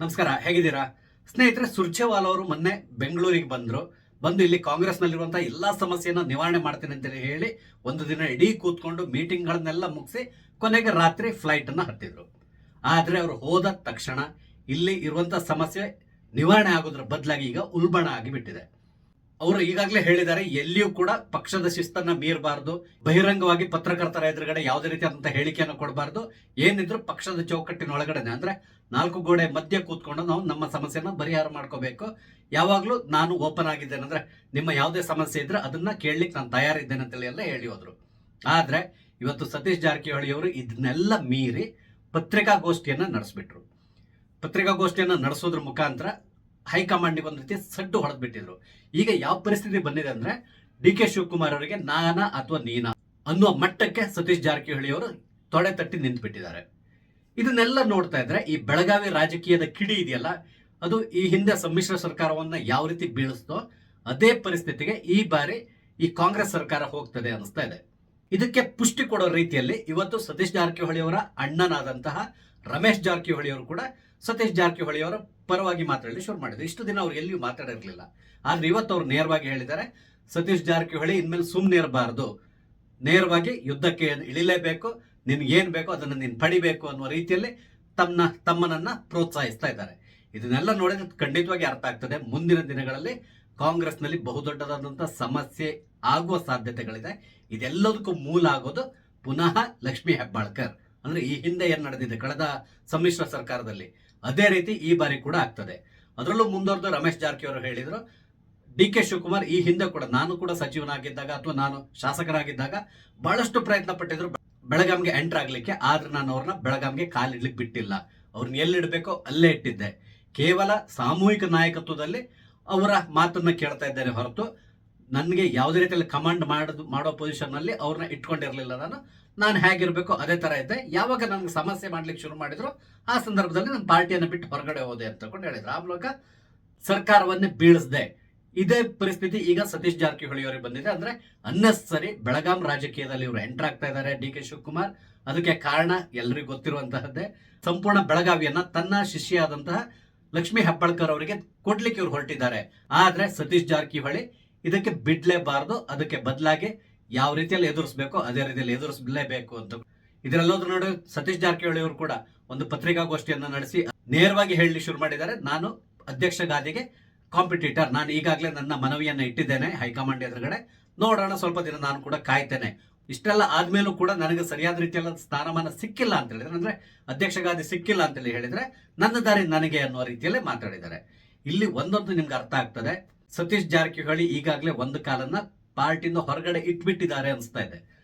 ನಮಸ್ಕಾರ, ಹೇಗಿದ್ದೀರಾ ಸ್ನೇಹಿತರೆ? ಸುರ್ಜೇವಾಲಾ ಅವರು ಮೊನ್ನೆ ಬೆಂಗಳೂರಿಗೆ ಬಂದು ಇಲ್ಲಿ ಕಾಂಗ್ರೆಸ್ನಲ್ಲಿರುವಂತಹ ಎಲ್ಲಾ ಸಮಸ್ಯೆಯನ್ನ ನಿವಾರಣೆ ಮಾಡ್ತೀನಿ ಅಂತ ಹೇಳಿ ಒಂದು ದಿನ ಇಡೀ ಕೂತ್ಕೊಂಡು ಮೀಟಿಂಗ್ಗಳನ್ನೆಲ್ಲ ಮುಗಿಸಿ ಕೊನೆಗೆ ರಾತ್ರಿ ಫ್ಲೈಟ್ ಅನ್ನ ಹತ್ತಿದ್ರು. ಆದ್ರೆ ಅವರು ಹೋದ ತಕ್ಷಣ ಇಲ್ಲಿ ಇರುವಂತಹ ಸಮಸ್ಯೆ ನಿವಾರಣೆ ಆಗೋದ್ರ ಬದಲಾಗಿ ಈಗ ಉಲ್ಬಣ ಆಗಿಬಿಟ್ಟಿದೆ. ಅವರು ಈಗಾಗಲೇ ಹೇಳಿದ್ದಾರೆ, ಎಲ್ಲಿಯೂ ಕೂಡ ಪಕ್ಷದ ಶಿಸ್ತನ್ನ ಮೀರಬಾರದು, ಬಹಿರಂಗವಾಗಿ ಪತ್ರಕರ್ತರ ಎದುರುಗಡೆ ಯಾವುದೇ ರೀತಿಯಾದಂತಹ ಹೇಳಿಕೆಯನ್ನು ಕೊಡಬಾರದು, ಏನಿದ್ರು ಪಕ್ಷದ ಚೌಕಟ್ಟಿನೊಳಗಡೆ ಅಂದ್ರೆ 4 ಗೋಡೆ ಮಧ್ಯೆ ಕೂತ್ಕೊಂಡು ನಾವು ನಮ್ಮ ಸಮಸ್ಯೆನ ಪರಿಹಾರ ಮಾಡ್ಕೋಬೇಕು. ಯಾವಾಗ್ಲೂ ನಾನು ಓಪನ್ ಆಗಿದ್ದೇನೆ, ಅಂದ್ರೆ ನಿಮ್ಮ ಯಾವುದೇ ಸಮಸ್ಯೆ ಇದ್ರೆ ಅದನ್ನ ಕೇಳಲಿಕ್ಕೆ ನಾನು ತಯಾರಿದ್ದೇನೆ ಅಂತೇಳಿ ಎಲ್ಲ ಹೇಳಿ ಹೋದ್ರು. ಆದ್ರೆ ಇವತ್ತು ಸತೀಶ್ ಜಾರಕಿಹೊಳಿ ಅವರು ಇದನ್ನೆಲ್ಲ ಮೀರಿ ಪತ್ರಿಕಾಗೋಷ್ಠಿಯನ್ನ ನಡೆಸ್ಬಿಟ್ರು. ಪತ್ರಿಕಾಗೋಷ್ಠಿಯನ್ನ ನಡೆಸೋದ್ರ ಮುಖಾಂತರ ಹೈಕಮಾಂಡ್ಗೆ ಒಂದು ರೀತಿ ಸಡ್ಡು ಹೊಡೆದ್ಬಿಟ್ಟಿದ್ರು. ಈಗ ಯಾವ ಪರಿಸ್ಥಿತಿ ಬಂದಿದೆ ಅಂದ್ರೆ ಡಿ.ಕೆ. ಶಿವಕುಮಾರ್ ಅವರಿಗೆ ನಾನಾ ಅಥವಾ ನೀನಾ ಅನ್ನುವ ಮಟ್ಟಕ್ಕೆ ಸತೀಶ್ ಜಾರಕಿಹೊಳಿ ಅವರು ತೊಡೆ ತಟ್ಟಿ ನಿಂತುಬಿಟ್ಟಿದ್ದಾರೆ. ಇದನ್ನೆಲ್ಲ ನೋಡ್ತಾ ಇದ್ರೆ ಈ ಬೆಳಗಾವಿ ರಾಜಕೀಯದ ಕಿಡಿ ಇದೆಯಲ್ಲ, ಅದು ಈ ಹಿಂದೆ ಸಮ್ಮಿಶ್ರ ಸರ್ಕಾರವನ್ನ ಯಾವ ರೀತಿ ಬೀಳಿಸ್ತೋ ಅದೇ ಪರಿಸ್ಥಿತಿಗೆ ಈ ಬಾರಿ ಈ ಕಾಂಗ್ರೆಸ್ ಸರ್ಕಾರ ಹೋಗ್ತದೆ ಅನಿಸ್ತಾ ಇದೆ. ಇದಕ್ಕೆ ಪುಷ್ಟಿ ಕೊಡೋ ರೀತಿಯಲ್ಲಿ ಇವತ್ತು ಸತೀಶ್ ಜಾರಕಿಹೊಳಿ ಅವರ ಅಣ್ಣನಾದಂತಹ ರಮೇಶ್ ಜಾರಕಿಹೊಳಿ ಅವರು ಕೂಡ ಸತೀಶ್ ಜಾರಕಿಹೊಳಿ ಅವರ ಪರವಾಗಿ ಮಾತಾಡಲಿ ಶುರು ಮಾಡಿದ್ರು. ಇಷ್ಟು ದಿನ ಅವ್ರು ಎಲ್ಲಿಯೂ ಮಾತಾಡಿರ್ಲಿಲ್ಲ. ಆದ್ರೆ ಇವತ್ತು ಅವ್ರು ನೇರವಾಗಿ ಹೇಳಿದ್ದಾರೆ, ಸತೀಶ್ ಜಾರಕಿಹೊಳಿ ಇನ್ಮೇಲೆ ಸುಮ್ಮನೆ ಇರಬಾರದು, ನೇರವಾಗಿ ಯುದ್ಧಕ್ಕೆ ಇಳಿಲೇಬೇಕು, ನಿನ್ಗೆ ಏನ್ ಬೇಕೋ ಅದನ್ನ ನೀನ್ ಪಡಿಬೇಕು ಅನ್ನುವ ರೀತಿಯಲ್ಲಿ ತಮ್ಮನನ್ನ ಪ್ರೋತ್ಸಾಹಿಸ್ತಾ ಇದ್ದಾರೆ. ಇದನ್ನೆಲ್ಲ ನೋಡಿದ್ರೆ ಖಂಡಿತವಾಗಿ ಅರ್ಥ ಆಗ್ತದೆ, ಮುಂದಿನ ದಿನಗಳಲ್ಲಿ ಕಾಂಗ್ರೆಸ್ನಲ್ಲಿ ಬಹುದೊಡ್ಡದಾದಂತಹ ಸಮಸ್ಯೆ ಆಗುವ ಸಾಧ್ಯತೆಗಳಿದೆ. ಇದೆಲ್ಲದಕ್ಕೂ ಮೂಲ ಆಗೋದು ಪುನಃ ಲಕ್ಷ್ಮೀ ಹೆಬ್ಬಾಳ್ಕರ್. ಅಂದ್ರೆ ಈ ಹಿಂದೆ ಏನ್ ನಡೆದಿದೆ ಕಳೆದ ಸಮ್ಮಿಶ್ರ ಸರ್ಕಾರದಲ್ಲಿ, ಅದೇ ರೀತಿ ಈ ಬಾರಿ ಕೂಡ ಆಗ್ತದೆ. ಅದರಲ್ಲೂ ಮುಂದುವರೆದು ರಮೇಶ್ ಜಾರಕಿಹೊಳಿ ಅವರು ಹೇಳಿದ್ರು, ಡಿ.ಕೆ. ಶಿವಕುಮಾರ್ ಈ ಹಿಂದೆ ಕೂಡ, ನಾನು ಕೂಡ ಸಚಿವನಾಗಿದ್ದಾಗ ಅಥವಾ ನಾನು ಶಾಸಕರಾಗಿದ್ದಾಗ ಬಹಳಷ್ಟು ಪ್ರಯತ್ನ ಪಟ್ಟಿದ್ರು ಬೆಳಗಾಂಗೆ ಎಂಟರ್ ಆಗ್ಲಿಕ್ಕೆ. ಆದ್ರೆ ನಾನು ಅವ್ರನ್ನ ಬೆಳಗಾಂಗೆ ಕಾಲಿಡ್ಲಿಕ್ಕೆ ಬಿಟ್ಟಿಲ್ಲ, ಅವ್ರನ್ನ ಎಲ್ಲಿಡ್ಬೇಕೋ ಅಲ್ಲೇ ಇಟ್ಟಿದ್ದೆ. ಕೇವಲ ಸಾಮೂಹಿಕ ನಾಯಕತ್ವದಲ್ಲಿ ಅವರ ಮಾತನ್ನ ಕೇಳ್ತಾ ಇದ್ದೇನೆ ಹೊರತು ನನಗೆ ಯಾವುದೇ ರೀತಿಯಲ್ಲಿ ಕಮಾಂಡ್ ಮಾಡೋ ಪೊಸಿಷನ್ ಅಲ್ಲಿ ಅವ್ರನ್ನ ಇಟ್ಕೊಂಡಿರ್ಲಿಲ್ಲ. ನಾನು ಹೇಗಿರ್ಬೇಕೋ ಅದೇ ತರ ಇದ್ದೆ. ಯಾವಾಗ ನನಗೆ ಸಮಸ್ಯೆ ಮಾಡ್ಲಿಕ್ಕೆ ಶುರು ಮಾಡಿದ್ರು ಆ ಸಂದರ್ಭದಲ್ಲಿ ನಾನು ಪಾರ್ಟಿಯನ್ನು ಬಿಟ್ಟು ಹೊರಗಡೆ ಹೋದೆ ಅಂತ ಹೇಳಿದ್ರು. ಆ ಮೂಲಕ ಸರ್ಕಾರವನ್ನೇ ಬೀಳಿಸ್ದೆ. ಇದೇ ಪರಿಸ್ಥಿತಿ ಈಗ ಸತೀಶ್ ಜಾರಕಿಹೊಳಿ ಅವರಿಗೆ ಬಂದಿದೆ. ಅಂದ್ರೆ ಅನ್ನೆಸರಿ ಬೆಳಗಾಂ ರಾಜಕೀಯದಲ್ಲಿ ಇವರು ಎಂಟರ್ ಆಗ್ತಾ ಇದ್ದಾರೆ ಡಿ.ಕೆ. ಶಿವಕುಮಾರ್. ಅದಕ್ಕೆ ಕಾರಣ ಎಲ್ಲರಿಗೂ ಗೊತ್ತಿರುವಂತಹದ್ದೇ, ಸಂಪೂರ್ಣ ಬೆಳಗಾವಿಯನ್ನ ತನ್ನ ಶಿಷ್ಯಾದಂತಹ ಲಕ್ಷ್ಮೀ ಹೆಬ್ಬಾಳ್ಕರ್ ಅವರಿಗೆ ಕೊಡ್ಲಿಕ್ಕೆ ಇವರು ಹೊರಟಿದ್ದಾರೆ. ಆದ್ರೆ ಸತೀಶ್ ಜಾರಕಿಹೊಳಿ ಇದಕ್ಕೆ ಬಿಡ್ಲೇಬಾರದು, ಅದಕ್ಕೆ ಬದಲಾಗಿ ಯಾವ ರೀತಿಯಲ್ಲಿ ಎದುರಿಸಬೇಕೋ ಅದೇ ರೀತಿಯಲ್ಲಿ ಎದುರಿಸಲೇಬೇಕು ಅಂತ. ಇದರೆಲ್ಲೋದ್ರ ನೋಡಿ ಸತೀಶ್ ಜಾರಕಿಹೊಳಿ ಅವರು ಕೂಡ ಒಂದು ಪತ್ರಿಕಾಗೋಷ್ಠಿಯನ್ನ ನಡೆಸಿ ನೇರವಾಗಿ ಹೇಳಲಿ ಶುರು ಮಾಡಿದ್ದಾರೆ, ನಾನು ಅಧ್ಯಕ್ಷ ಗಾದಿಗೆ ಕಾಂಪಿಟೇಟರ್, ನಾನು ಈಗಾಗಲೇ ನನ್ನ ಮನವಿಯನ್ನ ಇಟ್ಟಿದ್ದೇನೆ ಹೈಕಮಾಂಡ್ ಎದುರುಗಡೆ, ನೋಡೋಣ ಸ್ವಲ್ಪ ದಿನ ನಾನು ಕೂಡ ಕಾಯ್ತೇನೆ. ಇಷ್ಟೆಲ್ಲ ಆದ್ಮೇಲೂ ಕೂಡ ನನಗೆ ಸರಿಯಾದ ರೀತಿಯಲ್ಲ ಸ್ಥಾನಮಾನ ಸಿಕ್ಕಿಲ್ಲ ಅಂತ ಹೇಳಿದ್ರೆ, ಅಂದ್ರೆ ಅಧ್ಯಕ್ಷ ಗಾದಿ ಸಿಕ್ಕಿಲ್ಲ ಅಂತೇಳಿ ಹೇಳಿದ್ರೆ ನನ್ನ ದಾರಿ ನನಗೆ ಅನ್ನುವ ರೀತಿಯಲ್ಲೇ ಮಾತಾಡಿದ್ದಾರೆ. ಇಲ್ಲಿ ಒಂದೊಂದು ನಿಮ್ಗೆ ಅರ್ಥ ಆಗ್ತದೆ, ಸತೀಶ್ ಜಾರಕಿಹೊಳಿ ಈಗಾಗಲೇ ಒಂದು ಕಾಲನ್ನ ಪಾರ್ಟಿಯಿಂದ ಹೊರಗಡೆ ಇಟ್ಬಿಟ್ಟಿದ್ದಾರೆ ಅನಿಸ್ತಾ ಇದೆ.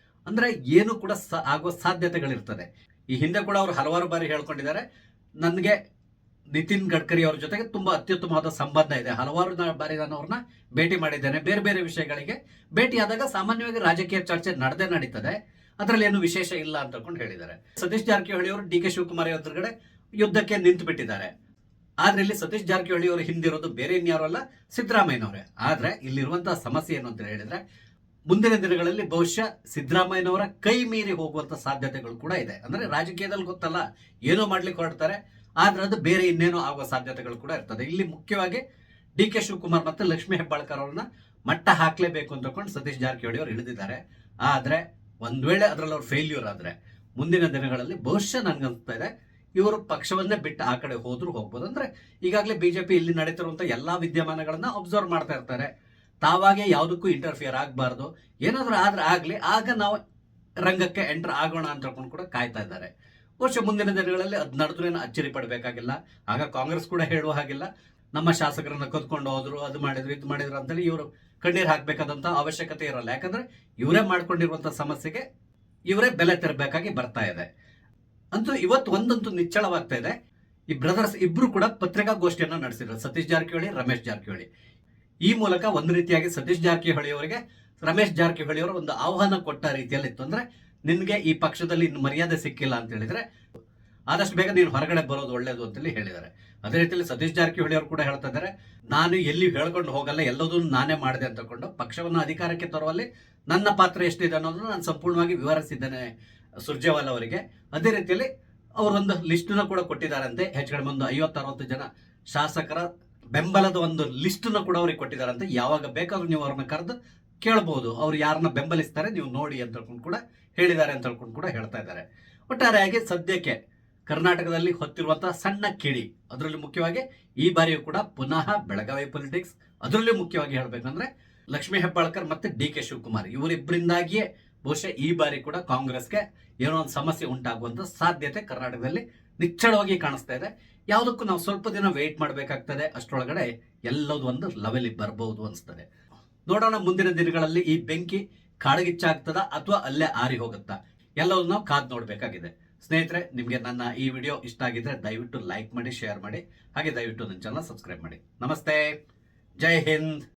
ಅಂದ್ರೆ ಏನು ಕೂಡ ಆಗುವ ಸಾಧ್ಯತೆಗಳಿರ್ತದೆ. ಈ ಹಿಂದೆ ಕೂಡ ಅವರು ಹಲವಾರು ಬಾರಿ ಹೇಳ್ಕೊಂಡಿದ್ದಾರೆ, ನನಗೆ ನಿತಿನ್ ಗಡ್ಕರಿ ಅವ್ರ ಜೊತೆಗೆ ತುಂಬಾ ಅತ್ಯುತ್ತಮವಾದ ಸಂಬಂಧ ಇದೆ, ಹಲವಾರು ಬಾರಿ ನಾನು ಅವ್ರನ್ನ ಭೇಟಿ ಮಾಡಿದ್ದೇನೆ, ಬೇರೆ ಬೇರೆ ವಿಷಯಗಳಿಗೆ ಭೇಟಿ ಆದಾಗ ಸಾಮಾನ್ಯವಾಗಿ ರಾಜಕೀಯ ಚರ್ಚೆ ನಡೀತದೆ, ಅದರಲ್ಲಿ ಏನು ವಿಶೇಷ ಇಲ್ಲ ಅಂತ ಹೇಳಿದ್ದಾರೆ. ಸತೀಶ್ ಜಾರಕಿಹೊಳಿ ಅವರು ಡಿ.ಕೆ. ಶಿವಕುಮಾರ್ ಎದುರುಗಡೆ ಯುದ್ಧಕ್ಕೆ ನಿಂತು ಬಿಟ್ಟಿದ್ದಾರೆ. ಆದ್ರೆ ಇಲ್ಲಿ ಸತೀಶ್ ಜಾರಕಿಹೊಳಿ ಅವರು ಹಿಂದಿರೋದು ಬೇರೆ ಇನ್ಯಾರು ಅಲ್ಲ, ಸಿದ್ದರಾಮಯ್ಯನವರೇ. ಆದ್ರೆ ಇಲ್ಲಿರುವಂತಹ ಸಮಸ್ಯೆ ಏನು ಅಂತ ಹೇಳಿದ್ರೆ, ಮುಂದಿನ ದಿನಗಳಲ್ಲಿ ಬಹುಶಃ ಸಿದ್ದರಾಮಯ್ಯನವರ ಕೈ ಮೀರಿ ಹೋಗುವಂತ ಸಾಧ್ಯತೆಗಳು ಕೂಡ ಇದೆ. ಅಂದ್ರೆ ರಾಜಕೀಯದಲ್ಲಿ ಗೊತ್ತಲ್ಲ, ಏನೋ ಮಾಡ್ಲಿಕ್ಕೆ ಹೊರಡ್ತಾರೆ, ಆದ್ರೆ ಅದು ಬೇರೆ ಇನ್ನೇನೋ ಆಗುವ ಸಾಧ್ಯತೆಗಳು ಕೂಡ ಇರ್ತದೆ. ಇಲ್ಲಿ ಮುಖ್ಯವಾಗಿ ಡಿ.ಕೆ. ಶಿವಕುಮಾರ್ ಮತ್ತೆ ಲಕ್ಷ್ಮೀ ಹೆಬ್ಬಾಳ್ಕರ್ ಅವ್ರನ್ನ ಮಟ್ಟ ಹಾಕ್ಲೇಬೇಕು ಅಂತಕೊಂಡು ಸತೀಶ್ ಜಾರಕಿಹೊಳಿ ಅವರು ಇಳಿದಿದ್ದಾರೆ. ಆದ್ರೆ ಒಂದ್ ವೇಳೆ ಅದ್ರಲ್ಲಿ ಅವ್ರು ಫೇಲ್ಯೂರ್ ಆದ್ರೆ ಮುಂದಿನ ದಿನಗಳಲ್ಲಿ ಬಹುಶಃ ನನ್ಗನ್ಸ್ತಾ ಇದೆ ಇವರು ಪಕ್ಷವನ್ನೇ ಬಿಟ್ಟು ಆ ಕಡೆ ಹೋದ್ರು ಹೋಗ್ಬೋದು. ಅಂದ್ರೆ ಈಗಾಗಲೇ ಬಿಜೆಪಿ ಇಲ್ಲಿ ನಡೀತಿರುವಂತ ಎಲ್ಲಾ ವಿದ್ಯಮಾನಗಳನ್ನ ಅಬ್ಸರ್ವ್ ಮಾಡ್ತಾ ಇರ್ತಾರೆ, ತಾವಾಗೆ ಯಾವುದಕ್ಕೂ ಇಂಟರ್ಫಿಯರ್ ಆಗಬಾರ್ದು, ಏನಾದ್ರೂ ಆದ್ರೆ ಆಗ್ಲಿ, ಆಗ ನಾವು ರಂಗಕ್ಕೆ ಎಂಟರ್ ಆಗೋಣ ಅಂತ ಕೂಡ ಕಾಯ್ತಾ ಇದ್ದಾರೆ. ಬಹುಶಃ ಮುಂದಿನ ದಿನಗಳಲ್ಲಿ ಅದ್ ನಡೆದ್ರೇನು ಅಚ್ಚರಿ ಪಡಬೇಕಾಗಿಲ್ಲ. ಆಗ ಕಾಂಗ್ರೆಸ್ ಕೂಡ ಹೇಳುವ ಹಾಗಿಲ್ಲ, ನಮ್ಮ ಶಾಸಕರನ್ನ ಕದ್ಕೊಂಡು ಹೋದ್ರು, ಅದು ಮಾಡಿದ್ರು ಇದು ಮಾಡಿದ್ರು ಅಂತೇಳಿ ಇವರು ಕಣ್ಣೀರ್ ಹಾಕ್ಬೇಕಾದಂತ ಅವಶ್ಯಕತೆ ಇರಲ್ಲ. ಯಾಕಂದ್ರೆ ಇವರೇ ಮಾಡ್ಕೊಂಡಿರುವಂತ ಸಮಸ್ಯೆಗೆ ಇವರೇ ಬೆಲೆ ತೆರಬೇಕಾಗಿ ಬರ್ತಾ ಇದೆ. ಅಂತೂ ಇವತ್ತು ಒಂದಂತೂ ನಿಚ್ಚಳವಾಗ್ತಾ ಇದೆ, ಈ ಬ್ರದರ್ಸ್ ಇಬ್ರು ಕೂಡ ಪತ್ರಿಕಾಗೋಷ್ಠಿಯನ್ನ ನಡೆಸಿದ್ರು, ಸತೀಶ್ ಜಾರಕಿಹೊಳಿ, ರಮೇಶ್ ಜಾರಕಿಹೊಳಿ. ಈ ಮೂಲಕ ಒಂದು ರೀತಿಯಾಗಿ ಸತೀಶ್ ಜಾರಕಿಹೊಳಿ ಅವರಿಗೆ ರಮೇಶ್ ಜಾರಕಿಹೊಳಿ ಅವರು ಒಂದು ಆಹ್ವಾನ ಕೊಟ್ಟ ರೀತಿಯಲ್ಲಿ ಇತ್ತು. ಅಂದ್ರೆ ನಿನ್ಗೆ ಈ ಪಕ್ಷದಲ್ಲಿ ಇನ್ನು ಮರ್ಯಾದೆ ಸಿಕ್ಕಿಲ್ಲ ಅಂತ ಹೇಳಿದ್ರೆ ಆದಷ್ಟು ಬೇಗ ನೀನು ಹೊರಗಡೆ ಬರೋದು ಒಳ್ಳೇದು ಅಂತೇಳಿ ಹೇಳಿದ್ದಾರೆ. ಅದೇ ರೀತಿಯಲ್ಲಿ ಸತೀಶ್ ಜಾರಕಿಹೊಳಿ ಅವರು ಕೂಡ ಹೇಳ್ತಾ ಇದ್ದಾರೆ, ನಾನು ಎಲ್ಲಿ ಹೇಳ್ಕೊಂಡು ಹೋಗಲ್ಲ, ಎಲ್ಲದನ್ನು ನಾನೇ ಮಾಡಿದೆ ಅಂತಕೊಂಡು ಪಕ್ಷವನ್ನು ಅಧಿಕಾರಕ್ಕೆ ತರುವಲ್ಲಿ ನನ್ನ ಪಾತ್ರ ಎಷ್ಟಿದೆ ಅನ್ನೋದನ್ನು ನಾನು ಸಂಪೂರ್ಣವಾಗಿ ವಿವರಿಸಿದ್ದೇನೆ ಸುರ್ಜೇವಾಲಾ ಅವರಿಗೆ. ಅದೇ ರೀತಿಯಲ್ಲಿ ಅವರೊಂದು ಲಿಸ್ಟನ್ನ ಕೂಡ ಕೊಟ್ಟಿದ್ದಾರಂತೆ. ಹೆಚ್ಚು ಕಡಿಮೆ ಒಂದು 50-60 ಜನ ಶಾಸಕರ ಬೆಂಬಲದ ಒಂದು ಲಿಸ್ಟನ್ನ ಕೂಡ ಅವ್ರಿಗೆ ಕೊಟ್ಟಿದ್ದಾರಂತೆ. ಯಾವಾಗ ಬೇಕಾದ್ರೂ ನೀವು ಅವ್ರನ್ನ ಕರೆದು ಕೇಳಬಹುದು, ಅವ್ರು ಯಾರನ್ನ ಬೆಂಬಲಿಸ್ತಾರೆ ನೀವು ನೋಡಿ ಅಂತ ಹೇಳ್ಕೊಂಡು ಕೂಡ ಹೇಳಿದ್ದಾರೆ ಅಂತ ಹೇಳ್ಕೊಂಡು ಕೂಡ ಹೇಳ್ತಾ ಇದ್ದಾರೆ. ಒಟ್ಟಾರೆಯಾಗಿ ಸದ್ಯಕ್ಕೆ ಕರ್ನಾಟಕದಲ್ಲಿ ಹೊತ್ತಿರುವಂತಹ ಸಣ್ಣ ಕಿಡಿ, ಅದರಲ್ಲಿ ಮುಖ್ಯವಾಗಿ ಈ ಬಾರಿಯೂ ಕೂಡ ಪುನಃ ಬೆಳಗಾವಿ ಪೊಲಿಟಿಕ್ಸ್, ಅದರಲ್ಲೂ ಮುಖ್ಯವಾಗಿ ಹೇಳ್ಬೇಕಂದ್ರೆ ಲಕ್ಷ್ಮೀ ಹೆಬ್ಬಾಳ್ಕರ್ ಮತ್ತೆ DK ಶಿವಕುಮಾರ್ ಇವರಿಬ್ಬರಿಂದಾಗಿಯೇ ಬಹುಶಃ ಈ ಬಾರಿ ಕೂಡ ಕಾಂಗ್ರೆಸ್ಗೆ ಏನೋ ಒಂದು ಸಮಸ್ಯೆ ಉಂಟಾಗುವಂತ ಸಾಧ್ಯತೆ ಕರ್ನಾಟಕದಲ್ಲಿ ನಿಚ್ಚಳವಾಗಿ ಕಾಣಿಸ್ತಾ ಇದೆ. ಯಾವುದಕ್ಕೂ ನಾವು ಸ್ವಲ್ಪ ದಿನ ವೇಟ್ ಮಾಡಬೇಕಾಗ್ತದೆ. ಅಷ್ಟರೊಳಗಡೆ ಎಲ್ಲದೂ ಒಂದು ಲೆವೆಲ್ ಬರಬಹುದು ಅನಿಸ್ತದೆ. ನೋಡೋಣ ಮುಂದಿನ ದಿನಗಳಲ್ಲಿ ಈ ಬೆಂಕಿ ಕಾಳಗಿಚ್ಚಾಗ್ತದ ಅಥವಾ ಅಲ್ಲೇ ಆರಿ ಹೋಗುತ್ತಾ, ಎಲ್ಲವೂ ನಾವು ಕಾದ್ ನೋಡ್ಬೇಕಾಗಿದೆ. ಸ್ನೇಹಿತರೆ, ನಿಮಗೆ ನನ್ನ ಈ ವಿಡಿಯೋ ಇಷ್ಟ ಆಗಿದ್ರೆ ದಯವಿಟ್ಟು ಲೈಕ್ ಮಾಡಿ, ಶೇರ್ ಮಾಡಿ, ಹಾಗೆ ದಯವಿಟ್ಟು ನನ್ನ ಚಾನಲ್ ಸಬ್ಸ್ಕ್ರೈಬ್ ಮಾಡಿ. ನಮಸ್ತೆ, ಜೈ ಹಿಂದ್.